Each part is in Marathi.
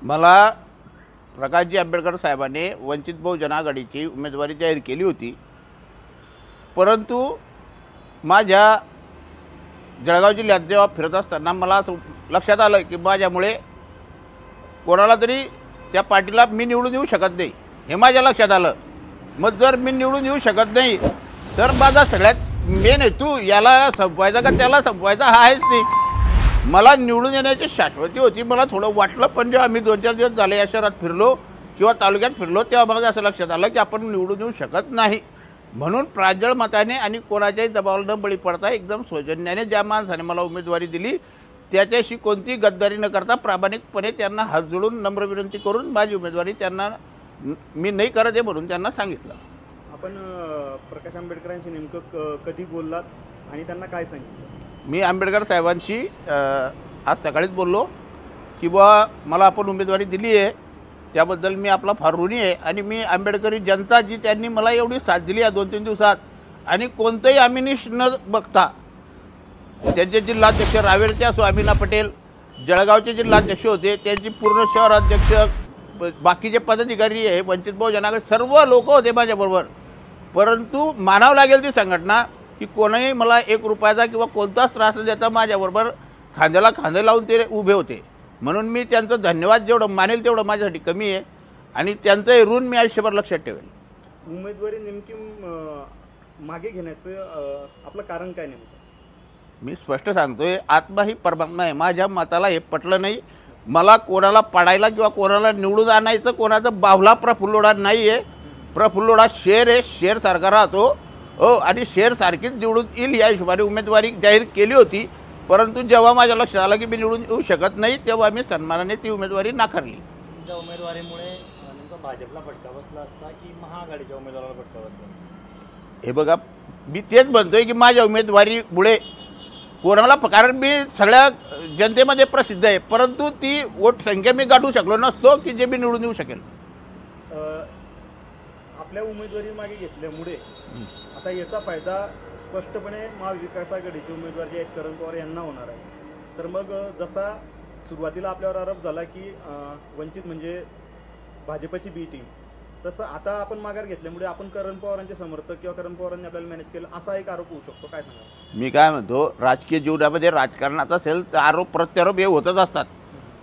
मला प्रकाशजी आंबेडकर साहेबांनी वंचित बहुजन आघाडीची उमेदवारी जाहीर केली होती, परंतु माझ्या जळगाव जिल्ह्यात जेव्हा फिरत असताना मला असं लक्षात आलं की माझ्यामुळे कोणाला तरी त्या पार्टीला मी निवडून येऊ शकत नाही, हे माझ्या लक्षात आलं। मग जर मी निवडून येऊ शकत नाही तर माझा सगळ्यात मेन हेतू याला संपवायचा का त्याला संपवायचा हा आहेच नाही। मला निवडून येण्याची शाश्वती होती। मला थोडं वाटलं, पण जेव्हा आम्ही 2-4 दिवस झाले या शहरात फिरलो किंवा तालुक्यात फिरलो तेव्हा मला असं लक्षात आलं की आपण निवडून येऊ शकत नाही। म्हणून प्रांजळ मताने आणि कोणाच्याही दबावाला न बळी पडता एकदम सौजन्याने ज्या माणसाने मला उमेदवारी दिली त्याच्याशी कोणती गद्दारी न करता प्रामाणिकपणे त्यांना हात जोडून नम्र विनंती करून माझी उमेदवारी त्यांना मी नाही करत आहे म्हणून त्यांना सांगितलं। आपण प्रकाश आंबेडकरांशी नेमकं कधी बोललात आणि त्यांना काय सांगितलं? मी आंबेडकर साहेबांशी आज सकाळीच बोललो की बुवा मला आपण उमेदवारी दिली आहे त्याबद्दल मी आपला फार ऋणी आहे आणि मी आंबेडकरी जनता जी त्यांनी मला एवढी साथ दिली आहे 2-3 दिवसात आणि कोणतंही आमिष न बघता त्यांचे जिल्हाध्यक्ष रावेरचे असो अमिना पटेल, जळगावचे जिल्हाध्यक्ष होते त्यांची पूर्ण शहर अध्यक्ष बाकीचे पदाधिकारी आहे वंचित बहुजन आघाडी सर्व लोक होते माझ्याबरोबर, परंतु मानावं लागेल ती संघटना की कोणीही मला 1 रुपयाचा किंवा कोणताच त्रास न देता माझ्याबरोबर खांद्याला खांदे लावून ते उभे होते। म्हणून मी त्यांचं धन्यवाद जेवढं मानेल तेवढं माझ्यासाठी कमी आहे आणि त्यांचं हे ऋण मी आयुष्यभर लक्षात ठेवेल। उमेदवारी नेमकी मागे घेण्याचं आपलं कारण काय नेमकं? मी स्पष्ट सांगतोय, आत्मा ही परमात्मा आहे। माझ्या मताला हे पटलं नाही, मला कोणाला पाडायला किंवा कोणाला निवडून आणायचं कोणाचं बावला प्रफुल्लोडा नाही आहे। प्रफुल्लोडा शेर आहे, शेर सारखा राहतो आणि शेर सारखीच निवडून येईल या हिशोबाने उमेदवारी जाहीर केली होती, परंतु जेव्हा माझ्या लक्षात आलं की मी निवडून येऊ शकत नाही तेव्हा मी सन्मानाने ती उमेदवारी नाकारली। तुमच्या उमेदवारीमुळे नेमकं भाजपला फटका बसला असता की महाआघाडीच्या उमेदवाराला फटका बसला? हे बघा, मी तेच म्हणतोय की माझ्या उमेदवारीमुळे कोणाला, कारण मी सगळ्या जनतेमध्ये प्रसिद्ध आहे, परंतु ती वोट संख्या मी गाठू शकलो नसतो की जे मी निवडून येऊ शकेल। आपल्या उमेदवारी मागे घेतल्यामुळे आता याचा फायदा स्पष्टपणे महाविकास आघाडीचे उमेदवार जे आहेत करण पवार यांना होणार आहे। तर मग जसा सुरुवातीला आपल्यावर आरोप झाला की वंचित म्हणजे भाजपची बी टीम, तसं आता आपण माघार घेतल्यामुळे आपण करण पवारांचे समर्थक किंवा करण पवारांनी आपल्याला मॅनेज केलं असा एक आरोप होऊ शकतो, काय सांगा? मी काय म्हणतो, राजकीय जीवनामध्ये राजकारणात असेल तर आरोप प्रत्यारोप हे होतच असतात।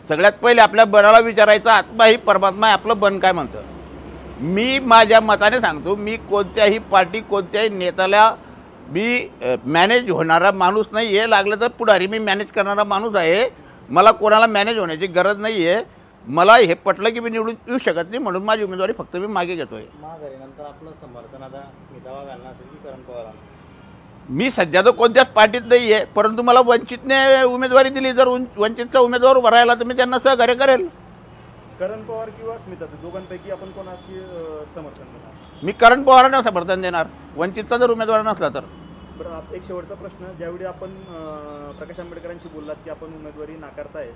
सगळ्यात पहिले आपल्या बनाला विचारायचं आत्मा ही परमात्मा आहे, आपलं बन काय म्हणतं। मी माझ्या मताने सांगतो, मी कोणत्याही पार्टी कोणत्याही नेत्याला मी मॅनेज होणारा माणूस नाही आहे। लागलं तर पुढारी मी मॅनेज करणारा माणूस आहे, मला कोणाला मॅनेज होण्याची गरज नाही आहे। मला हे पटलं की मी निवडून येऊ शकत नाही म्हणून माझी उमेदवारी फक्त मी मागे घेतोय। महाआघाडीनंतर आपलं समर्थन आता स्मिता वाघांना असेल की करण पवारांना? मी सध्या तर कोणत्याच पार्टीत नाही आहे, परंतु मला वंचितने उमेदवारी दिली, जर वंचितचा उमेदवार उभा राहिला तर मी त्यांना सहकार्य करेल। करण पवार किंवा स्मिता दोघांपैकी आपण कोणाची समर्थन देणार? मी करण पवारांना समर्थन देणार, वंचितचा जर उमेदवार नसला तर। बरं, एक शेवटचा प्रश्न, ज्यावेळी आपण प्रकाश आंबेडकरांशी बोललात की आपण उमेदवारी नाकारताय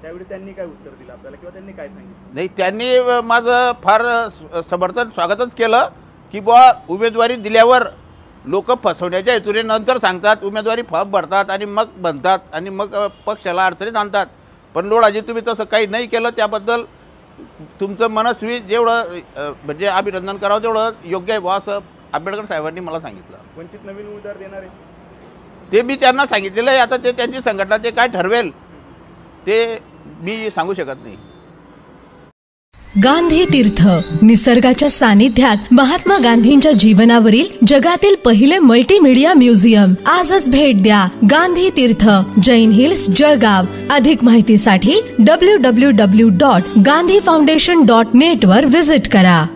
त्यावेळी त्यांनी काय उत्तर दिलं आपल्याला किंवा त्यांनी काय सांगितलं? नाही, त्यांनी माझं फार समर्थन स्वागतच केलं की बुवा उमेदवारी दिल्यावर लोक फसवण्याच्या हेतूने नंतर सांगतात, उमेदवारी फॉर्म भरतात आणि मग बनतात आणि मग पक्षाला अडचणीत आणतात, पण लोढाजी तुम्ही तसं काही नाही केलं, त्याबद्दल तुमचं मनस्वी जेवढं म्हणजे अभिनंदन करावं तेवढं योग्य आहे बुवा असं आंबेडकर साहेबांनी मला सांगितलं। वंचित नवीन उमेदवार देणार आहे ते मी त्यांना सांगितलेलं आहे, आता ते त्यांची संघटना ते काय ठरवेल ते मी सांगू शकत नाही। गांधी तीर्थ, निसर्गाच्या सानिध्यात महात्मा गांधींच्या जीवनावरील जगातील पहिले मल्टीमीडिया म्युझियम। आजच भेट द्या गांधी तीर्थ, जैन हिल्स, जळगाव। अधिक माहितीसाठी www.gandhifoundation.net वर विजिट करा।